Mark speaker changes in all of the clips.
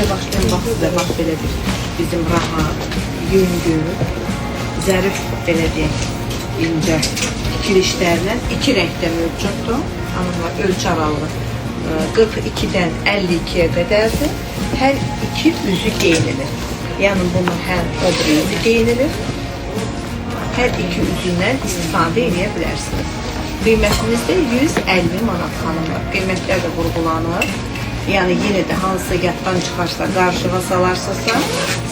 Speaker 1: Üstə başlayan bax sizə bax belə bir bizim rahat, yüngül, zərif belə deyək, incə dikilişlərlə iki rəngdə mövcuddur. Hanımlar ölçü aralığı 42-dən 52-yə qədərdir. Hər iki üzü geyinilir. Yəni bunu həm o bir üzü geyinilir. Hər iki üzündən istifadə edə bilərsiniz. Qiymətimiz də 150 manat xanımlar. Qiymətlər də vurğulanır. Yəni yenə də hansısa yaddan çıxarsa, qarşığa salarsınızsa,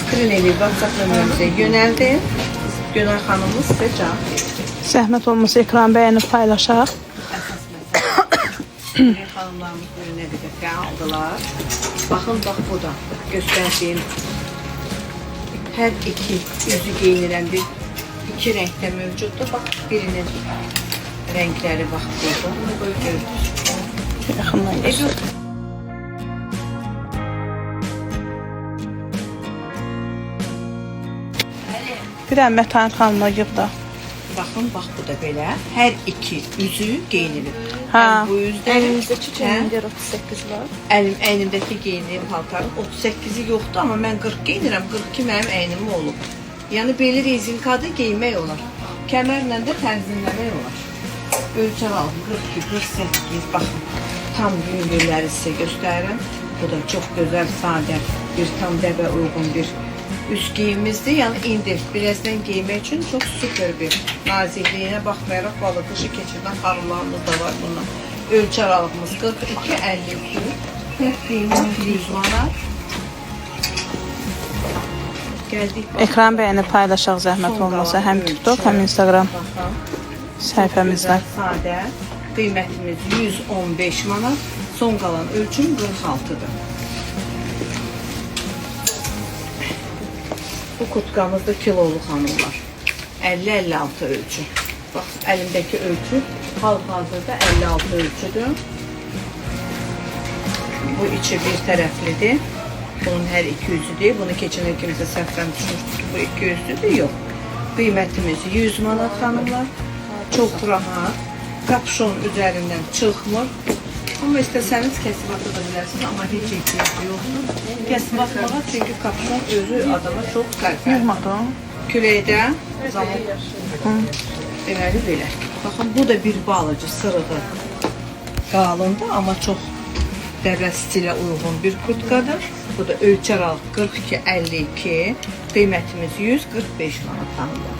Speaker 1: skrin edib WhatsApp nömrəmizə yönəldin. Günay xanımız sizə cavab verir.
Speaker 2: Zəhmət olmasa ekran bəyənib paylaşaq.
Speaker 1: Əsas məsələ. Xanımlarımız bu günə bir dəfə aldılar. Baxın, bax bu da göstərdiyim hər iki üzü geyinilən bir iki rəngdə mövcuddur. Bax birinin rəngləri bax burada. Bunu böyle gördünüz.
Speaker 2: Yaxından göstər. Bir dənə Mətan xanıma yığda.
Speaker 1: Baxın, bax bu da belə. Hər iki üzü geyinilir.
Speaker 2: Ha.
Speaker 1: Həm bu üzdə,
Speaker 2: Əlimizdəki
Speaker 1: həm
Speaker 2: 38 var.
Speaker 1: əynimdəki geyindiyim paltarın 38-i yoxdur, amma mən 40 geyinirəm. 42 mənim əynimə olub. Yəni belə rezinkadı geymək olar. Kəmərlə də tənzimləmək olar. Ölçək alım 42, 48. Baxın, tam yüngülləri sizə göstərirəm. Bu da çox gözəl, sadə, bir tam dəbə uyğun bir üst geyimimizdir. Yəni indi birazdan geymək üçün çox süper bir nazikliyinə baxmayaraq balıqlışı keçirdən xarımlarımız da var bundan. Ölçü aralığımız 42-52. Hər geyimimiz 100 manat. Gəldik.
Speaker 2: Ekran bəyənib paylaşaq zəhmət olmasa. Həm TikTok, həm Instagram səhifəmizdə.
Speaker 1: Sadə. Qiymətimiz 115 manat. Son qalan ölçüm 46'dır. Bu kutkamız da kilolu xanımlar. 50-56 ölçü. Bax, əlimdəki ölçü hal-hazırda 56 ölçüdür. Bu içi bir tərəflidir. Bunun hər iki yüzüdür. Bunu keçən kimsə səhvən düşmüşdür. Bu iki yüzlüdür. Yox. Qiymətimiz 100 manat xanımlar. Çox rahat. Kapşon üzərindən çıxmır. Amma istəsəniz kəsib ata da bilərsiniz. Amma heç ehtiyacı yoxdur. Kəsib atmağa, çünki kapşon özü adama çox qəlbər. Küləkdə zamon deməli belə. Baxın, bu da bir balıcı sırığı qalındır, amma çox dəbə stilə uyğun bir kurtkadır. Bu da ölçü aralıq 42-52. Qiymətimiz 145 manat xanımlar.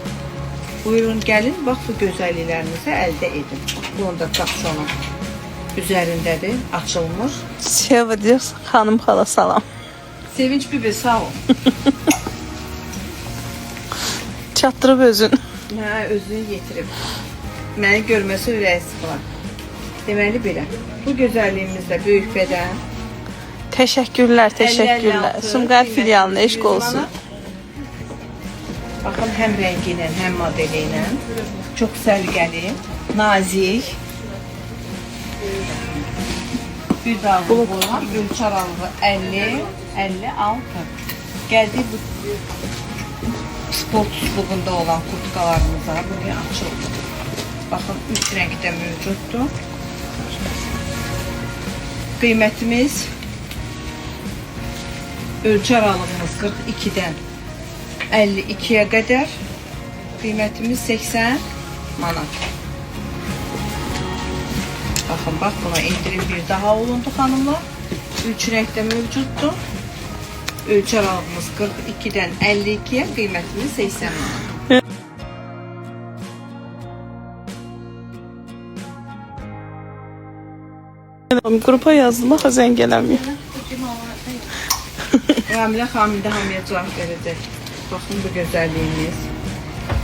Speaker 1: Buyurun gəlin, bax bu gözəlliklərinizi əldə edin. Bunun da kapşonu üzərindədir, açılmış.
Speaker 2: Seva deyirsən, xanım xala salam.
Speaker 1: Sevinç bibi, sağ ol.
Speaker 2: Çatdırıb özün.
Speaker 1: Hə, özünü yetirib. Məni görməsə ürəyi sıxılar. Deməli belə. Bu gözəlliyimiz də böyük bədən.
Speaker 2: Təşəkkürlər, təşəkkürlər. Sumqayıt filialına eşq olsun.
Speaker 1: Baxın, həm rəngi ilə, həm modeli ilə. Çox səliqəli, nazik. Bir daha bu olan ölçü aralığı 50-56. Gəldik bu sport üslubunda olan kurtkalarımıza. Bugün açıldı. Baxın, 3 rəngdə mövcuddur. Qiymətimiz ölçü aralığımız 42-dən 52-yə qədər. Qiymətimiz 80 manat. Baxın, bax buna indirim bir daha olundu xanımlar. 3 rəngdə mövcuddur. Ölçü aralığımız 42-dən 52-yə, qiymətimiz 80 manat.
Speaker 2: Qrupa yazdım, axı zəng eləmir.
Speaker 1: Ramilə xanım da hamıya cavab verəcək. Baxın, bu gözəlliyimiz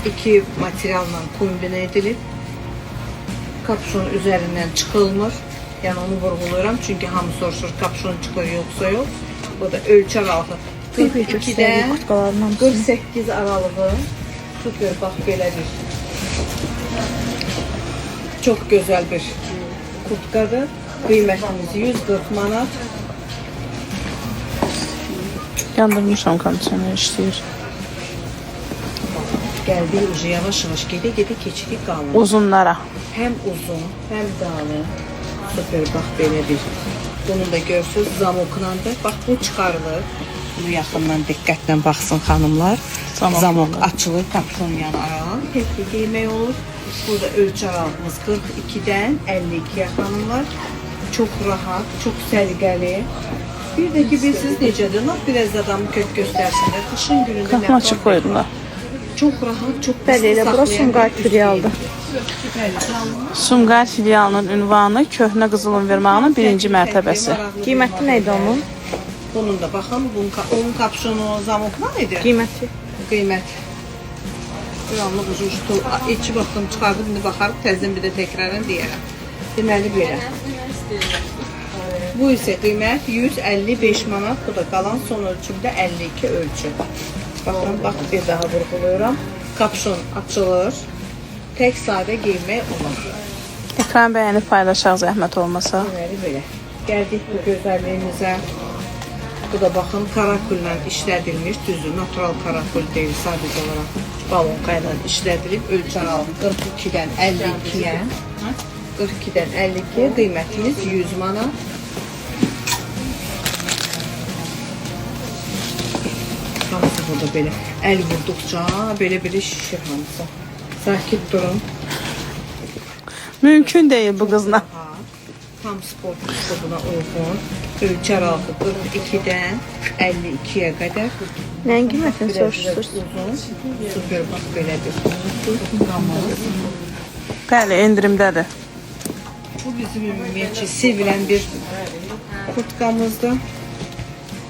Speaker 1: 2 materialla kombinə edilib. Kapşon üzərindən çıxılmır. Yəni onu vurğuluyorum çünki hamı soruşur kapşon çıxır yoxsa yox. Bu da ölçü aralığı 42'dən 48 aralığı. Süper, bax belə bir çox gözəl bir kurtkadır. Qiymətimiz 140 manat.
Speaker 2: Yandırmışam, kondisioner işləyir.
Speaker 1: Gəldik ucu yavaş-yavaş gedə-gedə keçirik qalın.
Speaker 2: Uzunlara.
Speaker 1: Həm uzun, həm qalın. Süper, bax belə bir Bunu da görürsünüz zamoklandır. Bax bu çıxarılır. Bunu yaxından diqqətlə baxsın xanımlar. Zamok açılır, kapşon yanaraq. Tekli giymək olur. Burada ölçü aralığımız 42-dən 52-yə xanımlar. Çox rahat, çox səliqəli. Bir də ki, bilirsiniz necədir? Biraz adamı kök göstərsinlər. Qışın günündə
Speaker 2: Qapını açıq qoyurlar.
Speaker 1: Çox rahat, çox
Speaker 3: Bəli, elə bura Sumqayıt filialıdır.
Speaker 2: Sumqayıt filialının ünvanı Köhnə Qızıl Ünvanının 1-ci mərtəbəsi.
Speaker 3: Qiyməti nə idi onun?
Speaker 1: Bunun da baxın, onun kapşonu zamokla idi.
Speaker 3: Qiyməti.
Speaker 1: Qiymət. Bir anlıq ucuzdur. İki vaxtım çıxardım, indi baxarıq, təzdən bir də təkrarən deyərəm. Deməli belə. Bu isə qiymət 155 manat, bu da qalan son ölçümdə 52 ölçü. Baxın, bax bir daha vurğuluyorum. Kapşon açılır, tək sadə giymək olur.
Speaker 2: Ekran bəyənib paylaşaq zəhmət olmasa.
Speaker 1: Deməli belə. Gəldik bu gözəlliyimizə. Bu da baxın karakulla işlədilmiş, düzdür, natural karakul deyil, sadəcə olaraq balonka ilə işlədilib, ölçü aralığı 42-dən 52-yə. 42-dən 52-yə qiymətimiz 100 manat. Hamısı burada belə. Əl vurduqca belə şişir hamısı. Sakit durun.
Speaker 2: Mümkün deyil bu qızla.
Speaker 1: Tam sport üslubuna uyğun. Ölçü aralığı 42-dən 52-yə qədər.
Speaker 3: Nəyin qiymətini
Speaker 1: Biraz
Speaker 3: soruşursunuz?
Speaker 1: uzun. Super bax belədir.
Speaker 2: Bəli, endirimdədir.
Speaker 1: Bu bizim ümumiyyətcə sevilən bir kurtkamızdır.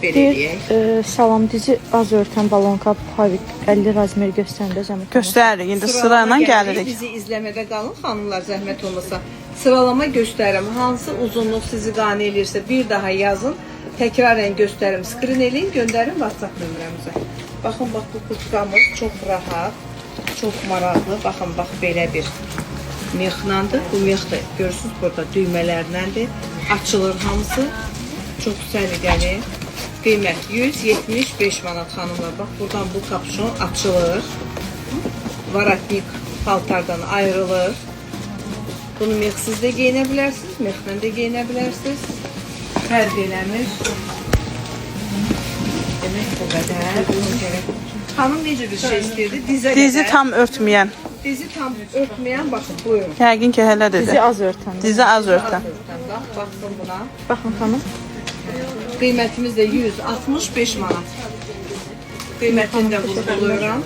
Speaker 1: Belə deyək.
Speaker 3: Salam, dizi az örtən balonka pavik 50 razmer göstərəndə zəhmət.
Speaker 2: Göstəririk. İndi sırayla gəlirik.
Speaker 1: Bizi izləmədə qalın xanımlar, zəhmət olmasa. Sıralama göstərim. Hansı uzunluq sizi qane eləyirsə bir daha yazın. Təkrarən göstərim. Skrin eləyin, göndərin WhatsApp nömrəmizə. Baxın, bax bu kurtkamız çox rahat, çox maraqlı. Baxın, bax belə bir mexlandır. Bu mex də görürsünüz burada düymələrləndir. Açılır hamısı. Çox səliqəli. Qiymət 175 manat xanımlar. Bax buradan bu kapşon açılır. Varatnik paltardan ayrılır. Bunu mexsiz də geyinə bilərsiniz, mexlə də geyinə bilərsiniz. Fərq eləmir. Demək bu qədər. Xanım necə bir şey istəyirdi? Dizə
Speaker 2: Dizi
Speaker 1: qədər.
Speaker 2: tam örtməyən.
Speaker 1: Dizi tam örtməyən, baxın, buyurun.
Speaker 2: Yəqin ki, hələ
Speaker 3: Dizi
Speaker 2: dedi.
Speaker 3: az örtən.
Speaker 2: Dizi az örtən.
Speaker 1: Baxsın buna.
Speaker 3: Baxın xanım.
Speaker 1: Qiymətimiz də 165 manat. Qiymətini də vurğuluyorum.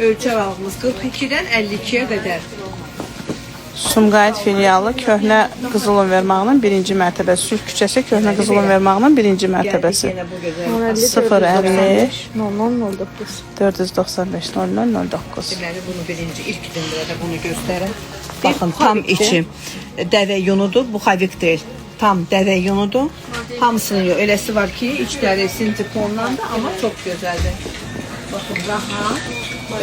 Speaker 1: Ölçü aralığımız 42-dən 52-yə qədər.
Speaker 2: Sumqayıt filialı Köhnə Qızıl Ünvanının 1-ci mərtəbəsi. Sülh küçəsi Köhnə Qızıl Ünvanının 1-ci mərtəbəsi.
Speaker 1: Gəldik yenə bu gözəl.
Speaker 2: 050
Speaker 3: 0009.
Speaker 2: 495 0009.
Speaker 1: Deməli bunu birinci ilk nömrədə bunu göstərin. Baxın tam içi dəvə yunudur, bu xavik deyil. Tam dəvə yunudur. Hamısının yox. Eləsi var ki, içləri sintiponlandı, amma çox gözəldir. Baxın rahat.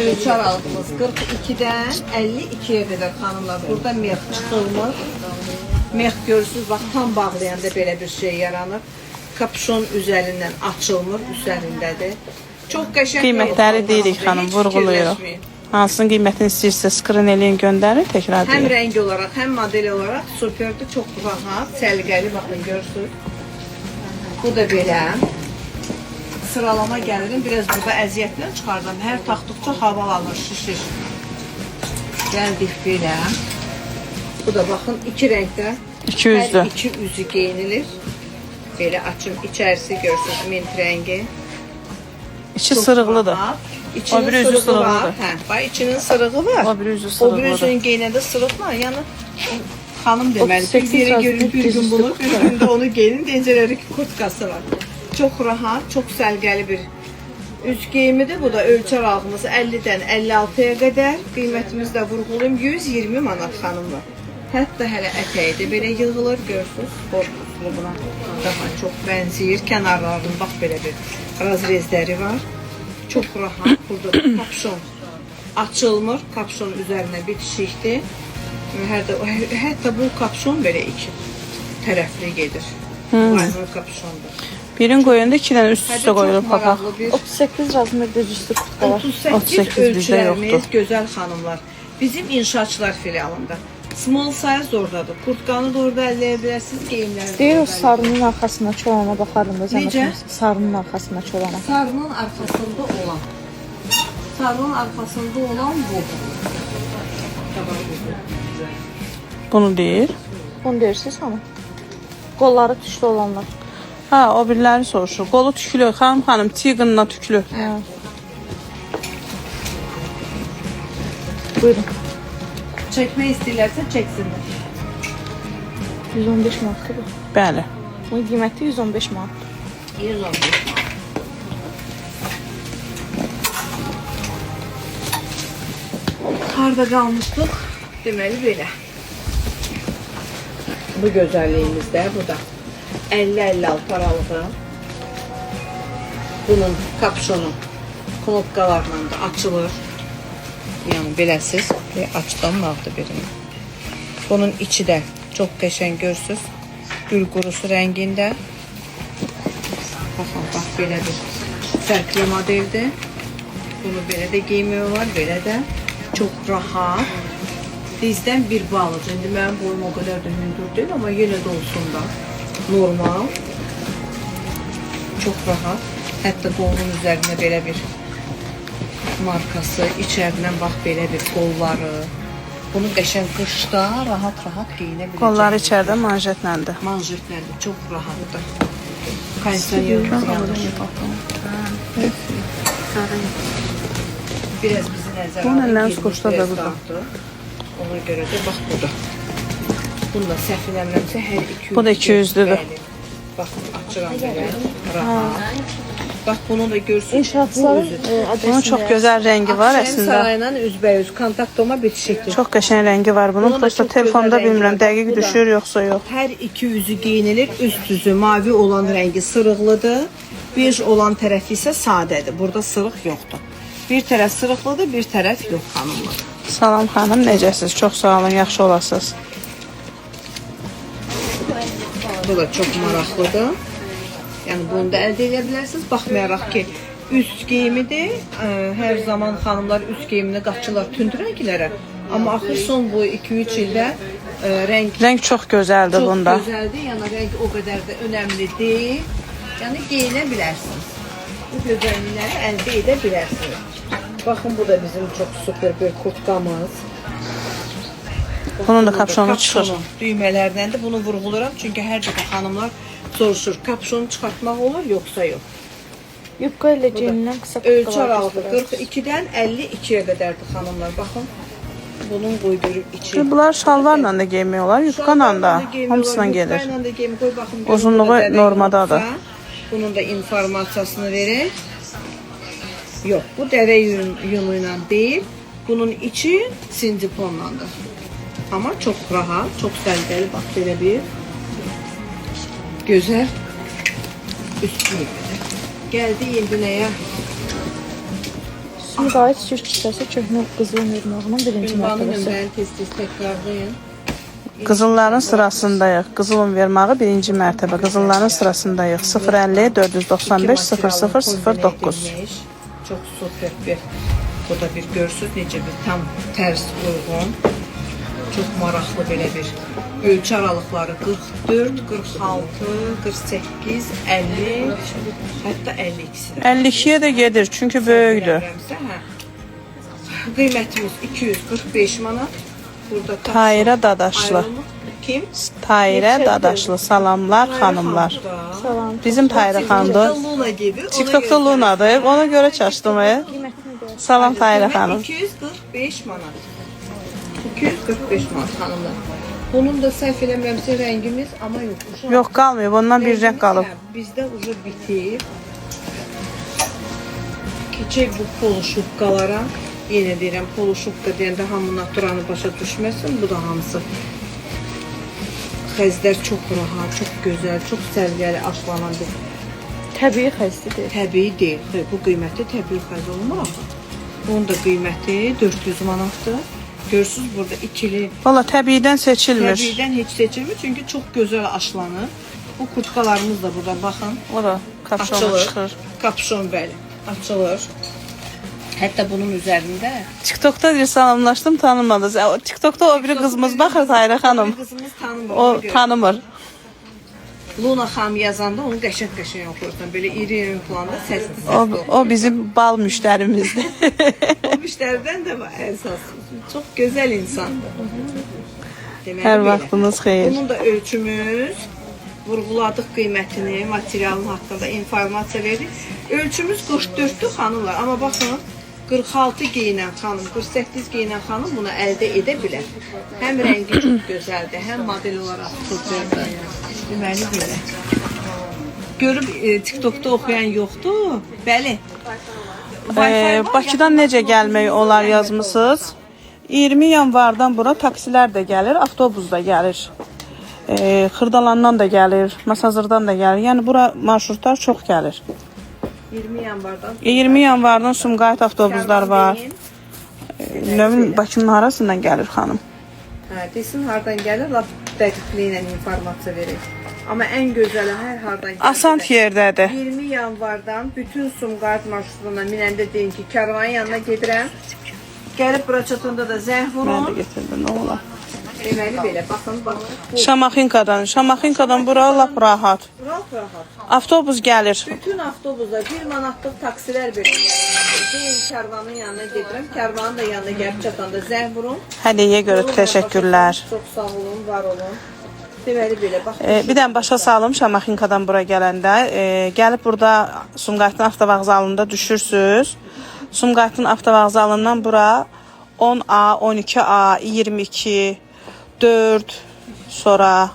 Speaker 1: Ölçü aralığımız 42-dən 52-yə qədər xanımlar. Burada mex çıxılmır. Mex görürsünüz, bax tam bağlayanda belə bir şey yaranır. Kapşon üzərindən açılmır, üzərindədir. Çox qəşəng.
Speaker 2: Qiymətləri deyirik xanım, vurğuluyuruq. Hansının qiymətini istəyirsə skrin eləyin göndərin, təkrar
Speaker 1: Həm
Speaker 2: deyək.
Speaker 1: rəng olaraq, həm model olaraq superdir, çox rahat, səliqəli, baxın görürsünüz. Bu da belə. Sıralama gəlirim, biraz burada əziyyətlə çıxardım. Hər taxdıqca havalanır, şişir. Gəldik belə. Bu da baxın, iki rəngdə.
Speaker 2: İki üzlü.
Speaker 1: Hər iki üzü geyinilir. Belə açım, içərisi görürsünüz, mint rəngi.
Speaker 2: İçi
Speaker 1: Çox
Speaker 2: sırıqlıdır.
Speaker 1: rahat.
Speaker 2: O
Speaker 1: İçinin
Speaker 2: biri üzü
Speaker 1: sırığı var.
Speaker 2: sırıqlıdır.
Speaker 1: Hə, bax içinin sırığı var.
Speaker 2: O biri üzü
Speaker 1: O biri
Speaker 2: sırıqlıdır.
Speaker 1: üzünün geyinəndə sırıqla, yəni xanım deməli,
Speaker 3: 38
Speaker 1: bir yere görün,
Speaker 3: razmer
Speaker 1: bir gün bunu,
Speaker 3: düz
Speaker 1: bir gün də onu geyinin, deyəcələri ki, kurtkası var. Çox rahat, çox səlqəli bir üz geyimidir. Bu da ölçü aralığımız 50-dən 56-ya qədər. Qiymətimiz də vurğulayım 120 manat xanımlar. Hətta hələ ətəyi də belə yığılır, görürsünüz. Sport üslubuna daha çox bənzəyir. Kənarlarının bax belə bir razrezləri var. Çox rahat. Burada da kapşon açılmır. Kapşon üzərinə bitişikdir. Hətta bu kapşon belə iki tərəfli gedir. Layner kapşondur.
Speaker 2: Birin qoyanda 2 dənə üst-üstə qoyulur papaq.
Speaker 3: 38 razmer düzüstü kurtkalar.
Speaker 1: 38
Speaker 2: 38 bizdə
Speaker 1: ölçülərimiz
Speaker 2: yoxdur.
Speaker 1: gözəl xanımlar. Bizim inşaatçılar filialında. Small size oradadır. Kurtkanı da orada əldə edə bilərsiniz, geyimləri.
Speaker 3: Deyir o sarının arxasındakı olana baxarım da.
Speaker 1: Necə?
Speaker 3: Sarının arxasındakı olana.
Speaker 1: Sarının arxasında olan. Sarının arxasında olan bu.
Speaker 2: Bunu deyir.
Speaker 3: Bunu deyirsiniz ama. Qolları tüşlü olanlar.
Speaker 2: Ha, o biriləri soruşur. Qolu tüklü, xanım, tiqinla tüklü.
Speaker 3: Hə. Buyurun.
Speaker 1: Çəkmək istəyirlərsə çəksinlər.
Speaker 3: 115 manatdır bu.
Speaker 2: Bəli.
Speaker 3: Bunun qiyməti 115 manat.
Speaker 1: 115 manat. Harda qalmışdıq? Deməli belə. Bu gözəlliyimizdə bu da 50-56 aralığı. Bunun kapşonu knopkalarla da açılır. Yəni beləsiz. Açdan aldı birini. Bunun içi də çox qəşəng görürsüz. Gül qurusu rəngində. Baxın, bax belə bir fərqli modeldir. Bunu belə də geymək olar, belə də. Çox rahat. Dizdən bir bağlıdır. İndi mənim boyum o qədər də hündür deyil, amma yenə də olsun da normal. Çox rahat. Hətta qolunun üzərində belə bir markası, içərindən bax belə bir qolları. Bunu qəşəng qışda rahat-rahat geyinə biləcək.
Speaker 2: Qolları içəridə manjetləndir.
Speaker 1: Manjetlərdir, çox rahatdır. Kondisionerimiz yanır. Biraz bizi nəzərə
Speaker 2: Bunun
Speaker 1: alın,
Speaker 2: əllərini
Speaker 1: yerimiz
Speaker 2: skoçda da
Speaker 1: biraz
Speaker 2: burada.
Speaker 1: dardır. Ona görə də bax burada. Bunu da səhv eləmirəmsə hər 200.
Speaker 2: Bu da 200-lüdür.
Speaker 1: Bəli. Baxın, açıram belə. Rahat. Bax bunu da görürsünüz.
Speaker 3: İnşaatçıların
Speaker 2: Bunun çox gözəl rəngi var
Speaker 1: Akşenin
Speaker 2: əslində.
Speaker 1: sarayla üzbəyüz kontaktoma bitişikdir.
Speaker 2: Çox qəşəng rəngi var bunun.
Speaker 1: Bunun da
Speaker 2: Prosta
Speaker 1: çox
Speaker 2: telefonda
Speaker 1: gözəl rəngi
Speaker 2: bilmirəm
Speaker 1: var.
Speaker 2: dəqiq
Speaker 1: Bu da-
Speaker 2: düşür yoxsa yox.
Speaker 1: Hər iki üzü geyinilir. Üst üzü mavi olan rəngi sırıqlıdır. Bej olan tərəfi isə sadədir. Burada sırıq yoxdur. Bir tərəf sırıqlıdır, bir tərəf yox xanımlar.
Speaker 2: Salam xanım, necəsiz? Çox sağ olun, yaxşı olasınız.
Speaker 1: Bu da çox maraqlıdır. Yəni bunu da əldə edə bilərsiniz. Baxmayaraq ki, üst geyimidir. Hər zaman xanımlar üst geyiminə qaçırlar tünd rənglərə. Amma axır son bu 2-3 ildə rəng
Speaker 2: Rəng çox gözəldir
Speaker 1: çox
Speaker 2: bunda.
Speaker 1: gözəldir. Yəni rəng o qədər də önəmli deyil. Yəni geyinə bilərsiniz. Bu gözəllikləri əldə edə bilərsiniz. Baxın bu da bizim çox super bir kurtkamız.
Speaker 2: Bunun da kapşonu çıxır.
Speaker 1: Düymələrdən də bunu vurğuluram. Çünki hər dəfə xanımlar soruşur, kapşonu çıxartmaq olur yoxsa yox.
Speaker 3: Yubka ilə geyinilən qısa
Speaker 1: Ölçü
Speaker 3: kurtkalar
Speaker 1: aralığı
Speaker 3: göstərərsiniz.
Speaker 1: 42-dən 52-yə qədərdir xanımlar. Baxın. Bunun qoyduğu içi.
Speaker 2: Bunlar şalvarla da geymək olar, yufqanla da, hamısına gelir.
Speaker 1: Yufqayla da geymək olar. Baxın.
Speaker 2: Uzunluğu
Speaker 1: burada dəvə
Speaker 2: normadadır.
Speaker 1: yumurta. Bunun da informasiyasını verir. Yox, bu dəvə yunu ilə deyil. Bunun içi sindiponlandır. Amma çox rahat, çox səliqəli, bax belə bir gözəl üstünlükdür. Gəldi indi nəyə?
Speaker 3: Sumqayıt sürk hissəsi köhnə qızıl mirmağının birinci
Speaker 1: Ünvanı
Speaker 3: mərtəbəsi.
Speaker 1: nömrəni tez-tez təkrarlayın.
Speaker 2: Qızılların sırasındayıq. Qızılın vermağı birinci mərtəbə. Qızılların sırasındayıq. 050 495 0009.
Speaker 1: Çox super bir. Bu da bir görsüz necə bir tam tərs uyğun. Çox maraqlı belə bir ölçü aralıqları 44, 46, 48, 50, hətta 52-si.
Speaker 2: 52-yə də gedir çünki böyükdür.
Speaker 1: Qiymətimiz 245 manat. Burada
Speaker 2: Tahirə Dadaşlı.
Speaker 1: ayrılıq. Kim?
Speaker 2: Tahirə Dadaşlı. Salamlar xanımlar.
Speaker 3: Salam.
Speaker 2: Bizim Tahirə xanımdır.
Speaker 1: Luna gedir.
Speaker 2: TikTokda Lunadır. Ona görə çaşdım. Salam Tahirə xanım.
Speaker 1: 245 manat. 245 manat xanımlar. Bunun da səhv eləmirəmsə rəngimiz amma yoxdur.
Speaker 2: Yox, qalmayıb. Ondan bir rəng qalıb.
Speaker 1: Bizdə ucu bitib. Keçək bu polo şubkalara. Yenə deyirəm, polo şubka deyəndə hamının naturanı başa düşməsin. Bu da hamısı. Xəzlər çox rahat, çox gözəl, çox səliqəli aşlanan bir
Speaker 3: Təbii xəstədir.
Speaker 1: təbii deyil. Bu qiyməti təbii xəz olmur axı. Bunun da qiyməti 400 manatdır. Görürsünüz burada ikili.
Speaker 2: Valla təbiidən seçilmir.
Speaker 1: Təbiidən heç seçilmir çünki çox gözəl aşlanır. Bu kurtkalarımız da burada baxın.
Speaker 2: O da kapşonu
Speaker 1: Açılır.
Speaker 2: çıxır.
Speaker 1: Kapşon bəli. Açılır. Hətta bunun üzərində
Speaker 2: TikTok'ta bir salamlaşdım, tanımadınız. TikTok'ta o biri kızımız baxır Tahirə xanım.
Speaker 1: qızımız tanımır.
Speaker 2: O tanımır.
Speaker 1: Luna xanım yazanda onu qəşəng oxuyursan. Belə iri planda səsli.
Speaker 2: O bizim bal müştərimizdir.
Speaker 1: O müştərdən də əsas. Çox gözəl insandır. Deməli
Speaker 2: Hər
Speaker 1: belə.
Speaker 2: vaxtınız xeyir.
Speaker 1: Bunun da ölçümüz, vurğuladıq qiymətini, materialın haqqında informasiya verdik. Ölçümüz 44'dür xanımlar. Amma baxın, 46 geyinən xanım, 48 geyinən xanım bunu əldə edə bilər. Həm rəngi çox gözəldir, həm model olaraq çox gözəldir. Deməli belə. Görüb TikTok'da oxuyan yoxdur. Bəli.
Speaker 2: Bakıdan necə gəlmək olar yazmısınız? 20 yanvardan bura taksilər də gəlir, avtobus da gəlir. Xırdalandan da gəlir, Masazırdan da gəlir. Yəni bura marşrutlar çox gəlir. 20 yanvardan Sumqayıt avtobuslar var. Növün Bakının harasından gəlir xanım?
Speaker 1: Desin hardan gəlir, laf dəqiqliyi ilə informasiya verir. Amma ən gözəli hər hardan gəlir.
Speaker 2: Asan yerdədir.
Speaker 1: 20 yanvardan bütün Sumqayıt marşrutuna minəndə deyin ki, karvanın yanına gedirəm. Gəlib bura çatanda da zəng
Speaker 2: Mən də
Speaker 1: vurun.
Speaker 2: getirdim, nə olar.
Speaker 1: Deməli belə, baxın.
Speaker 2: Şamaxınkadan bura lap rahat.
Speaker 1: Rahat.
Speaker 2: Avtobus gəlir.
Speaker 1: Bütün avtobuslar 1 manatlıq taksilər verir. Deyin karvanın yanına gedirəm. Karvanın da yanına gəlib çatanda zəng vurun.
Speaker 2: Hədiyyəyə görə təşəkkürlər.
Speaker 1: Çox sağ olun, var olun. Deməli belə, baxın.
Speaker 2: Bir dənə başa salım Şamaxınkadan bura gələndə. Gəlib burada Sumqayıtın avtovağzalında düşürsüz. Sumqayıtın avtovağzalından bura 10A, 12A, 22, 4, sonra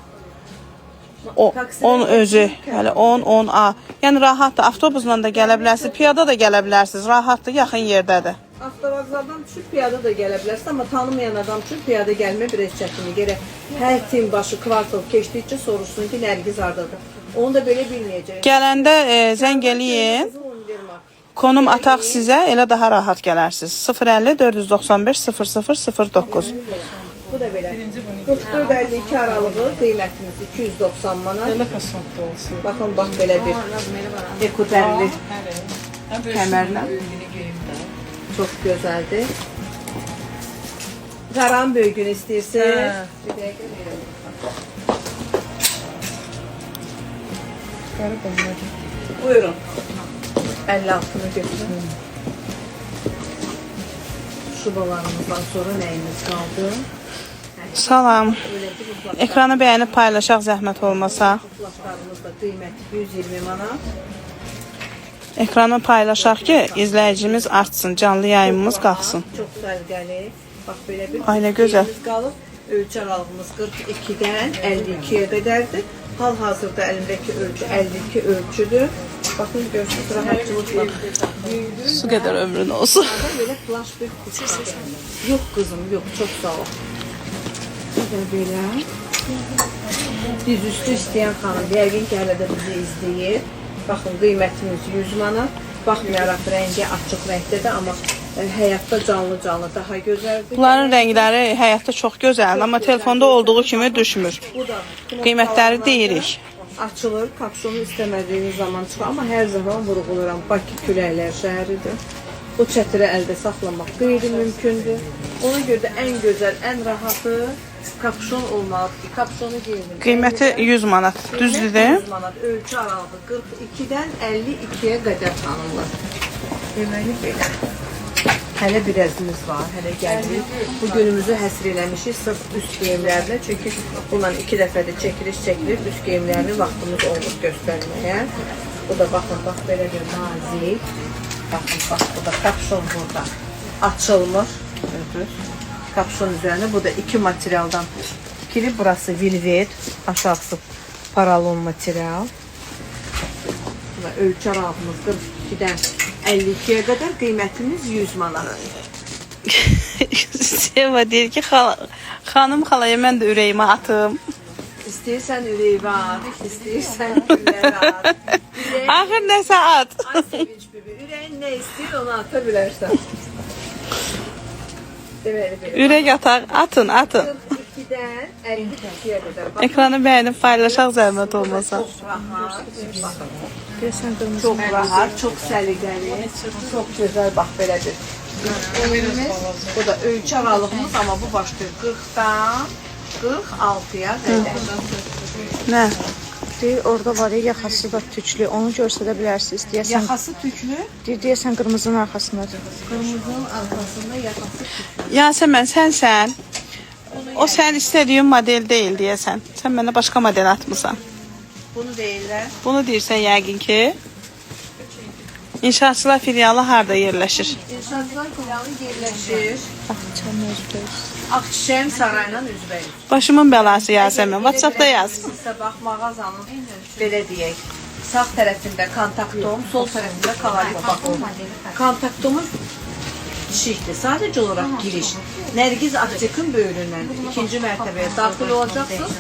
Speaker 2: 10 özü, hələ 10, 10A. Yəni rahatdır. Avtobusla da gələ bilərsiniz, piyada da gələ bilərsiniz. Rahatdır, yaxın yerdədir.
Speaker 1: Avtovağzaldan düşüb piyada da gələ bilərsiniz, amma tanımayan adam üçün piyada gəlmə biraz çətindir. Gərək hər tim başı kvartal keçdikcə soruşsun ki, Nərgiz hardadır. Onu da belə bilməyəcək.
Speaker 2: Gələndə zəng eləyin. Konum ataq sizə, elə daha rahat gələrsiniz. 050 495 0009.
Speaker 1: Bu da belə. 44-52 aralığı qiymətimiz 290 manat. Baxın, bax belə bir ekudərli kəmərlə. Çox gözəldir. Qaran böygünü istəyirsiniz. Bir dəqiqə verin. Buyurun. 56'ını götürün. Şubalarımızdan sonra nəyimiz qaldı?
Speaker 2: Salam. Ekranı bəyənib paylaşaq zəhmət olmasa.
Speaker 1: Flaşlarımız da qiyməti 120 manat.
Speaker 2: Ekranı paylaşaq ki, izləyicimiz artsın, canlı yayımımız qalxsın.
Speaker 1: Çox sərgəli. Bax belə bir
Speaker 2: Ay, nə gözəl.
Speaker 1: qalıb. Ölçü aralığımız 42-dən 52-yə qədərdir. Hal-hazırda əlimdəki ölçü 52 ölçüdür. Baxın, görsünüz, rahatçılıqla.
Speaker 2: Su qədər ömrün olsun.
Speaker 1: Belə flash bir kutu. Yox qızım, yox, çox sağ ol. Belə. Diz üstü istəyən xanım, yəqin ki, hələ də bizi izləyir. Baxın, qiymətimiz 100 manat. Baxmayaraq rəngi açıq rəngdədir, amma həyatda canlı daha gözəldir.
Speaker 2: Bunların rəngləri həyatda çox gözəl, amma telefonda olduğu kimi düşmür.
Speaker 1: Bu da
Speaker 2: Qiymətləri deyirik.
Speaker 1: açılır, kapşonu istəmədiyiniz zaman çıxır, amma hər zaman vurğuluram. Bakı küləklər şəhəridir. Bu çətiri əldə saxlamaq qeyri-mümkündür. Ona görə də ən gözəl, ən rahatı kapşon olmalıdır. Kapşonu geyinilir.
Speaker 2: Qiyməti 100 manat. Düzdür?
Speaker 1: 100 manat. Ölçü aralığı 42-dən 52-yə qədər xanımlar. Deməli belə. Hələ bir əzimiz var, hələ gəlirik. Bu günümüzü həsr eləmişik sırf üst geyimlərinə. Çünki bundan 2 dəfədə çəkiliş çəkilir. Üst geyimlərini vaxtımız olur göstərməyə. Bu da baxın, bax belə bir nazik. Baxın, bax, bu da kapşon burada. Açılmır. Kapşon üzərində. Bu da 2 materialdan tikili. Burası velvet, aşağısı paralon material. Bu da ölçü aralığımız 42-dən 52'ye kadar kıymetimiz 100 manat.
Speaker 2: Seva deyir ki, xanım xalaya mən də ürəyimə atım.
Speaker 1: İstəyirsən ürəyimə at, istəyirsən güllərə at.
Speaker 2: Axır nəsə at.
Speaker 1: Ay Sevinç bibi, ürəyin nə istəyir onu ata bilərsən. Deməli belə.
Speaker 2: Ürək ataq, atın.
Speaker 1: 42'dən 52'ye kadar.
Speaker 2: Ekranı bəyənib paylaşaq zəhmət olmasa.
Speaker 1: Çok rahat. Bakın.
Speaker 3: Deyəsən qırmızı
Speaker 1: Çok
Speaker 3: mərkəzi.
Speaker 1: rahat, çok səliqəli, çok güzel. Bax belədir. Bu da ölçü aralığımız ama bu başlayır 40'dan 46'ya qədər.
Speaker 2: Nə?
Speaker 3: Deyir, orada var ya, yaxası da tüklü. Onu göstərə bilərsiniz. Deyəsən,
Speaker 1: Yaxası tüklü,
Speaker 3: deyəsən qırmızının arxasındadır.
Speaker 1: qırmızının arxasında yaxası tüklü.
Speaker 2: Yasemin sənsən. O sən istədiyin model deyil deyəsən. Sən mənə başqa model atmısan.
Speaker 1: Bunu deyirlər.
Speaker 2: Bunu deyirsən yəqin ki. İnşaatçılar filialı harda yerləşir?
Speaker 1: İnşaatçılar filialı yerləşir.
Speaker 3: Bax, çəmözböz.
Speaker 1: Akçiçəyin sarayla üzbəyiz.
Speaker 2: Başımın bəlası Yasemin. WhatsAppda yaz.
Speaker 1: Sizə bax mağazanın belə deyək. Sağ tərəfində kontaktom, sol tərəfində kalorit baxım. Kontaktomun şişikdir. Sadəcə olaraq giriş. Nərgiz aptekın böyründəndir. İkinci mərtəbəyə daxil olacaqsınız.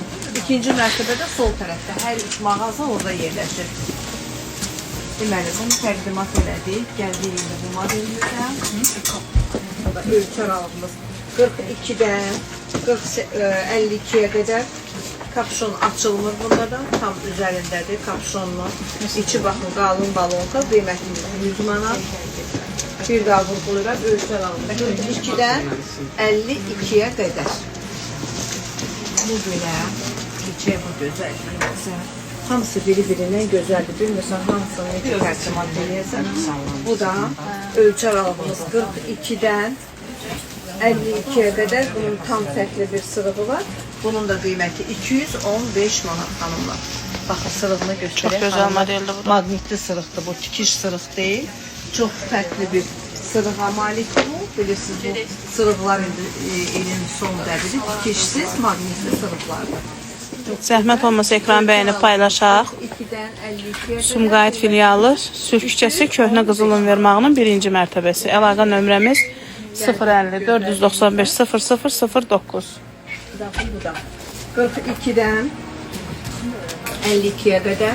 Speaker 1: İkinci mərtəbədə sol tərəfdə. Hər üç mağaza orada yerləşir. Deməli, bunu təqdimat elədik. Gəldiyimdə bu modelimizdə. Bu da ölçü aralığımız 42-dən 52-yə qədər. Kapşon açılmır bunlardan. Tam üzərindədir kapşonlu. İçi baxın qalın balonka. Qiymətimiz 100 manat. Bir daha vurğulayıram. Ölçü aralığında 42-dən 52-yə qədər. Bu belə. İçə bu gözəlliyimizə. Hamısı biri-birindən gözəldir. Bilmirsən, hamısını necə tərcümat eləyəsən. Bu da ölçü aralığımız 42-dən 52'ye kadar bunun tam fərqli bir sırığı var. Bunun da qiyməti 215 manat hanımlar. Baxın sırığını göstərək.
Speaker 2: Çox gözəl modeldir bu da.
Speaker 1: Magnitli sırıqdır bu, tikiş sırıq deyil. Çox fərqli bir sırığa malikdir bu. Bilirsiniz bu sırıqlar ilin son dəbiri tikişsiz magnitli sırıqlardır.
Speaker 2: Zəhmət olmasa ekran bəyənib paylaşaq.
Speaker 1: 2-dən 52'ye
Speaker 2: Sumqayıt filialı Sülh küçəsi Köhnə Qızıl Ünvermağının 1-ci mərtəbəsi. Əlaqə nömrəmiz 050 495 0009.
Speaker 1: Bu da 42'den 52'ye kadar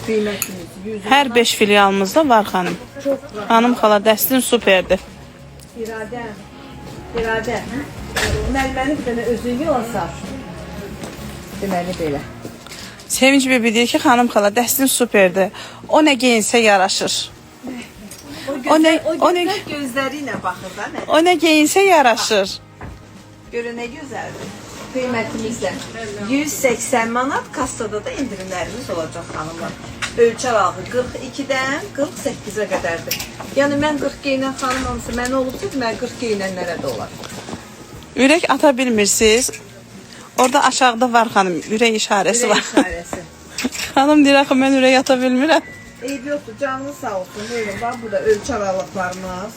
Speaker 1: kıymetimiz 100
Speaker 2: Hər 5 filialımızda var xanım.
Speaker 1: çok rahat.
Speaker 2: Xanım xala dəstin superdir.
Speaker 1: İradə. Məlməni bir dənə özün yolasa. Deməli belə.
Speaker 2: Sevinç bibi deyir ki, xanım xala dəstin superdir. O nə geyinsə yaraşır. O nə
Speaker 1: gözəl gözləri ilə baxır da nə?
Speaker 2: o nə geyinsə yaraşır.
Speaker 1: Görə nə gözəldir. Qiymətimizdə 180 manat, kassada da indirimlərimiz olacaq xanımlar. Ölçü aralığı 42-dən 48-ə qədərdir. Yəni mən 40 geyinən xanım olmasa mən olubsa, mən 40 geyinənlərə də olar.
Speaker 2: Ürək ata bilmirsiniz. Orada aşağıda var xanım, ürək işarəsi var.
Speaker 1: İşarəsi.
Speaker 2: Xanım deyir axı mən ürək ata bilmirəm.
Speaker 1: Eyb yoxdur, canınız sağ olsun. Buyurun, bax bu da ölçü aralıqlarımız.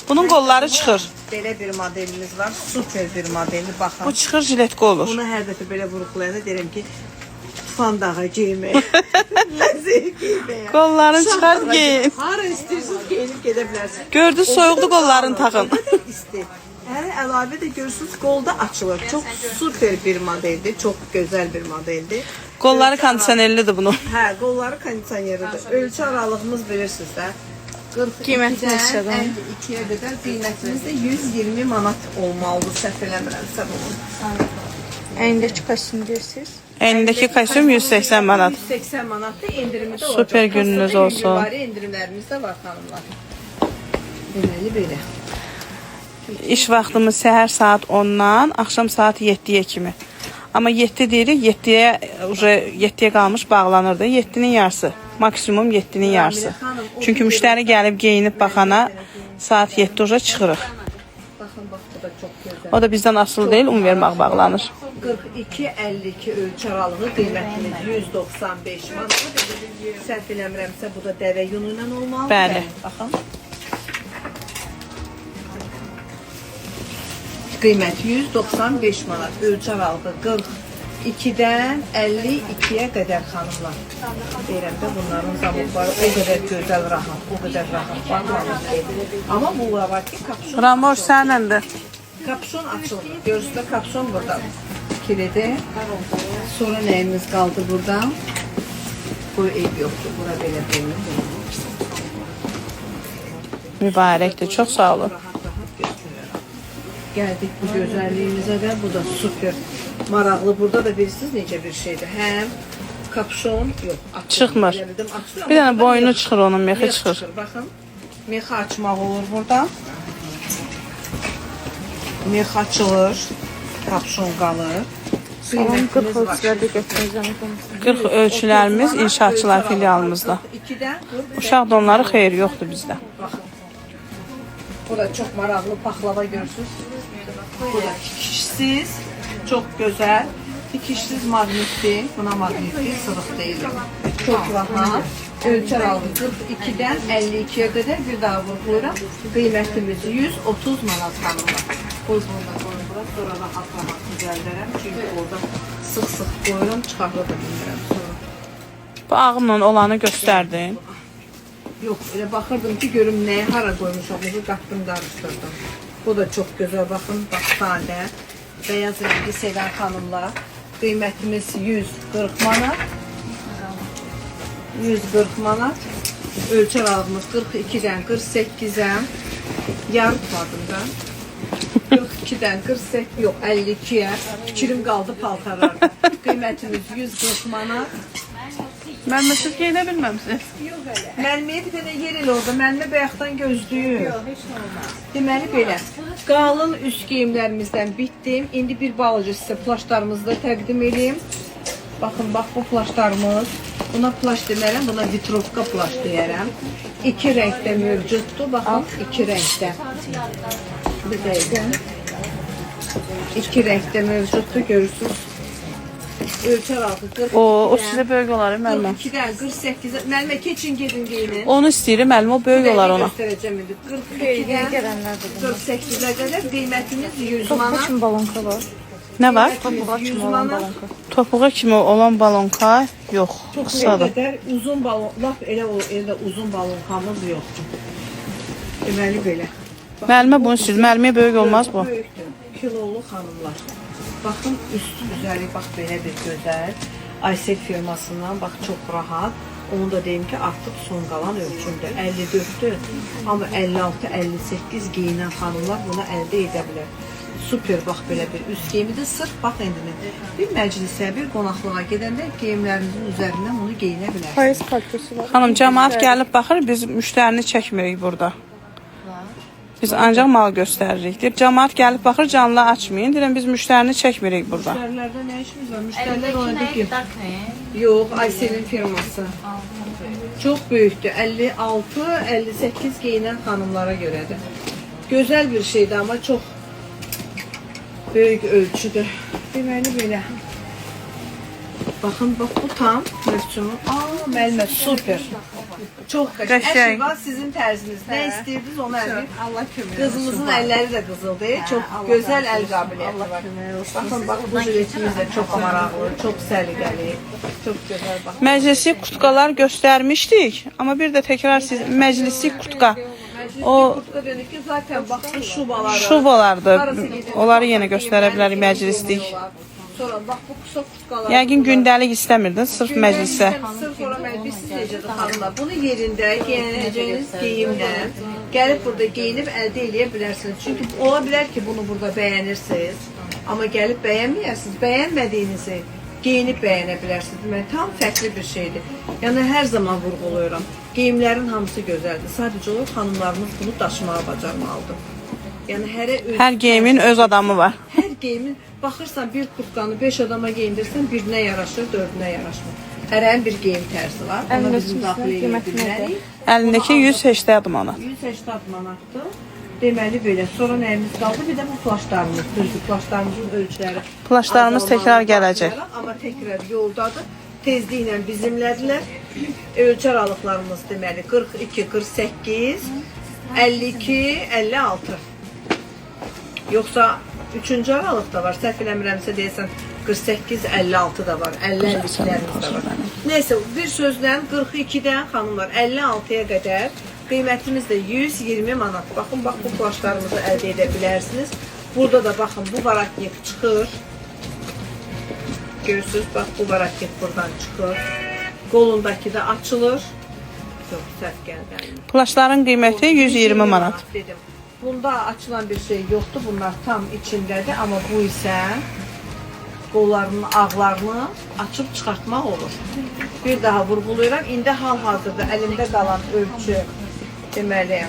Speaker 2: Bunun qolları çıxır.
Speaker 1: Belə bir modelimiz var, super bir modeli, baxın.
Speaker 2: Bu çıxır jiletqə olur.
Speaker 1: Bunu hər dəfə belə vurğulayanda deyirəm ki, tufan dağı geymək. Ləzək geymək.
Speaker 2: Qollarını çıxar geyin.
Speaker 1: Hara istəyirsiniz geyinib gedə bilərsiniz.
Speaker 2: Gördünüz soyuqlu qollarını taxın.
Speaker 1: İsti. Hər əlavə də görürsünüz qolda açılır. Çox super bir modeldir, çox gözəl bir modeldir.
Speaker 2: Qolları kondisionerlidir bunun.
Speaker 1: Hə, qolları kondisioneridir. Ölçü aralığımız bilirsiniz də.
Speaker 3: Qiyməti
Speaker 1: 42-dən
Speaker 3: neçədən?
Speaker 1: 52-yə qədər qiymətimiz də 120 manat olmalıdır, səhv eləmirəmsə bunun.
Speaker 3: Əynindəki kostyum deyirsiniz.
Speaker 2: Əynindəki kostyum 180 manat.
Speaker 1: 180 manatda endirimi də olacaq.
Speaker 2: Super gününüz
Speaker 1: Kastada
Speaker 2: olsun.
Speaker 1: yüngülvari endirimlərimiz də var xanımlar. Deməli belə.
Speaker 2: İş vaxtımız səhər saat 10-dan axşam saat 7-yə kimi. Amma 7 deyirik, 7-yə qalmış bağlanırdı. 7-nin yarısı, maksimum 7-nin yarısı. Çünki müştəri gəlib geyinib baxana saat 7-də çıxırıq.
Speaker 1: Baxın, bax bu da çox gözəl.
Speaker 2: O da bizdən asılı deyil, ünvermaq bağlanır.
Speaker 1: 42-52 ölçü aralığı qiymətimiz 195 manat. Səhv eləmirəmsə bu da dəvə yunu ilə olmalı.
Speaker 2: Bəli.
Speaker 1: Baxın. Qiymət 195 manat. Ölçü aralığı 42-dən 52-yə qədər xanımlar. Deyirəm də bunların zamokları o qədər gözəl, rahat, o qədər rahat var. Amma bu var ki, kapşon.
Speaker 2: Ramoş sənəndir.
Speaker 1: Kapşon açıldı. Görürsünüz də kapşon burada. Kilidi. Sonra nəyimiz qaldı burada? Bu ev yoxdur. Bura belə qoyun.
Speaker 2: Mübarəkdir, çox sağ olun.
Speaker 1: Gəldik bu gözəlliyimizə də. Bu da super maraqlı. Burada da bilirsiniz necə bir şeydir. Həm Kapşon yox. açılmır.
Speaker 2: Çıxmır.
Speaker 1: Elə bildim, açılır,
Speaker 2: Bir
Speaker 1: amma
Speaker 2: dənə
Speaker 1: burada
Speaker 2: boynu
Speaker 1: mex-
Speaker 2: çıxır onun, mexi
Speaker 1: mex
Speaker 2: çıxır.
Speaker 1: Baxın. Mexi açmaq olur burada. Mex açılır. Kapşon qalır.
Speaker 3: Salam
Speaker 1: Qiymətimiz
Speaker 3: 40
Speaker 1: var.
Speaker 3: ölçülərdə göstərəcəm.
Speaker 2: 40 ölçülərimiz inşaatçılar filialımızda.
Speaker 1: 2-dən
Speaker 2: Uşaq donları xeyir yoxdur bizdə.
Speaker 1: Baxın. Burada çox maraqlı paxlava görürsünüz. Burada tikişsiz, çox gözəl. Tikişsiz maqnitli, buna maqnitli, sırıq deyil. Çox rahat. Ölçər aldı 42-dən 52-yə qədər bir daha vurgulayıram. Qiymətimiz 130 manat xanımlar. Qoy burada qoyun bura, sonra rahat rahat düzəldərəm. Çünki orada sıx-sıx qoyuram, çıxarda da bilmirəm sonra.
Speaker 2: Bu ağımla olanı göstərdin.
Speaker 1: Yox, elə baxırdım ki, görüm nəyə hara qoymuşam, bunu qatdım, qarışdırdım. Bu da çox gözəl, baxın, bax, sadə. Bəyaz rəngi sevən xanımlar. Qiymətimiz 140 manat. 140 manat. Ölçər alımız 42-dən 48-ə. Yarım vardım da. 42-dən 48, yox, 52-yə. Fikrim qaldı paltarlarda. Qiymətimiz 140 manat.
Speaker 2: Mənməsiz geyə bilməmsiniz.
Speaker 1: Mənməyə bir dənə yer elə orada. Mənmə bayaqdan gözləyir. Deməli belə. Qalın üst geyimlərimizdən bitdim. İndi bir balaca sizə plaşlarımızı da təqdim edeyim. Baxın, bax bu plaşlarımız. Buna plaş demərəm, buna vitrovka plaş deyərəm. 2 rəngdə mövcuddur. Baxın, 2 rəngdə. Bir dəqiqə. 2 rəngdə mövcuddur, görürsünüz. Ölçər altı 42-dən.
Speaker 2: O sizə böyük olar, müəllimə.
Speaker 1: 42-dən 48-ə. Müəllimə keçin, gedin, geyinin.
Speaker 2: Onu istəyirəm, müəllimə, o böyük olar ona.
Speaker 1: Göstərəcəm indi. 42-dən 48-ə qədər qiymətimiz 100
Speaker 3: Topu
Speaker 1: manat.
Speaker 3: kimi balonka var.
Speaker 2: Nə var?
Speaker 3: Topuğa
Speaker 1: 100
Speaker 3: kimi olan
Speaker 1: manat.
Speaker 3: balonka.
Speaker 2: Topuğa kimi olan balonka yox,
Speaker 1: Bir
Speaker 2: qısadır.
Speaker 1: qədər uzun balon, lap elə uzun balonkamız yoxdur. Deməli belə.
Speaker 2: Müəllimə bunu istəyir, müəllimə böyük olmaz bu.
Speaker 1: Böyükdür. Kilolu xanımlar. Baxın üst üzəri bax belə bir gözəl. Aysel firmasından bax çox rahat. Onu da deyim ki, artıq son qalan ölçümdür. 54-dür. Amma 56-58 geyinən xanımlar bunu əldə edə bilər. Super bax belə bir üst geyimidir. Sırf bax indi bir məclisə, bir qonaqlığa gedəndə geyimlərinizin üzərindən bunu geyinə bilərsiniz.
Speaker 3: Payız paltosu var.
Speaker 2: Xanım, cəmaat gəlib baxır, biz müştərini çəkmirik burada. Biz ancaq mal göstəririk. Deyir, cəmaat gəlib baxır, canlı açmayın. Deyirəm, biz müştərini çəkmirik burada.
Speaker 1: Müştərilərdə nə işimiz var? Müştərilər oynadı ki. Yox, Aysel'in firması. Çox böyükdür. 56-58 geyinən xanımlara görədir. Gözəl bir şeydir, amma çox böyük ölçüdür. Deməli belə. Baxın, bax bu tam mövsümü. Müəllimə, super. Çox qəşəng. Hər şey var sizin tərzinizdə. Nə istəyirdiniz onu əldə. Allah kömək olsun. Qızımızın əlləri də qızıldır. Çox gözəl əl qabiliyyəti var. Baxın, bax bu jiletimiz də çox maraqlı, çox səliqəli, çox gözəl. Bax.
Speaker 2: Məclisi kutkalar göstərmişdik, amma bir də təkrar siz məclisi kutka. O
Speaker 1: Kutka dedik ki, zaten bax bu şubaları.
Speaker 2: şubalardı. Onları yenə göstərə bilərik məclislik.
Speaker 1: Sonra bax bu kısa kutkalar.
Speaker 2: Yəqin gündəlik istəmirdin, sırf məclisə.
Speaker 1: Sırf ora məclis necədir xanımlar? Bunu yerində geyinəcəyiniz geyimlə gəlib burada geyinib əldə edə bilərsiniz. Çünki ola bilər ki, bunu burada bəyənirsiniz, amma gəlib bəyənməyərsiniz. Bəyənmədiyinizi geyinib bəyənə bilərsiniz. Demək, tam fərqli bir şeydir. Yəni hər zaman vurğuluyorum. Geyimlərin hamısı gözəldir. Sadəcə olaraq xanımlarımız bunu daşımağa bacarmalıdır. Yəni
Speaker 2: Hər geyimin öz adamı var.
Speaker 1: Hər geyimin baxırsan bir kurtkanı 5 adama geyindirsən, birinə yaraşır, dördünə yaraşmır. Hərənin bir geyim tərzi var. Ona bizim daxiliyə yedirmərik.
Speaker 2: Əlindəki 180 manat.
Speaker 1: 180 manatdır. Deməli belə. Sonra nəyimiz qaldı? Bir də bu plaşlarımız, düzdür. Plaşlarımızın ölçüləri.
Speaker 2: Plaşlarımız təkrar gələcək.
Speaker 1: Amma təkrar yoldadır. Tezliklə bizimlədilər. Ölçü aralıqlarımız deməli 42, 48, 52, 56. Yoxsa 3-cü aralıqda var. Səhv eləmirəmsə deyəsən 48-56 da var. 50-52'lərimiz də var. Neysə, bir sözlə 42-dən xanımlar 56-ya qədər qiymətimiz də 120 manat. Baxın, bax bu plaşlarımızı əldə edə bilərsiniz. Burada da baxın, bu varaknik çıxır. Görürsünüz, bax bu varaknik buradan çıxır. Qolundakı da açılır. Yox, səhv gəldi.
Speaker 2: Plaşların qiyməti 120 manat.
Speaker 1: Dedim. Bunda açılan bir şey yoxdur. Bunlar tam içindədir. Amma bu isə qollarının ağlarını açıb çıxartmaq olur. Bir daha vurğulayıram. İndi hal-hazırda əlimdə qalan ölçü deməli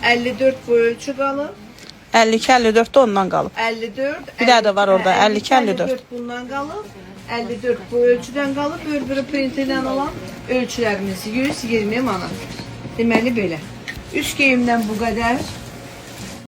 Speaker 1: 54 bu ölçü qalıb.
Speaker 2: 52-54 də ondan qalıb.
Speaker 1: 54.
Speaker 2: Bir daha da var orada, 52-54.
Speaker 1: Bundan qalıb. 54 bu ölçüdən qalıb. Bir printindən olan ölçülərimiz 120 manat. Deməli belə. Üst geyimdən bu qədər.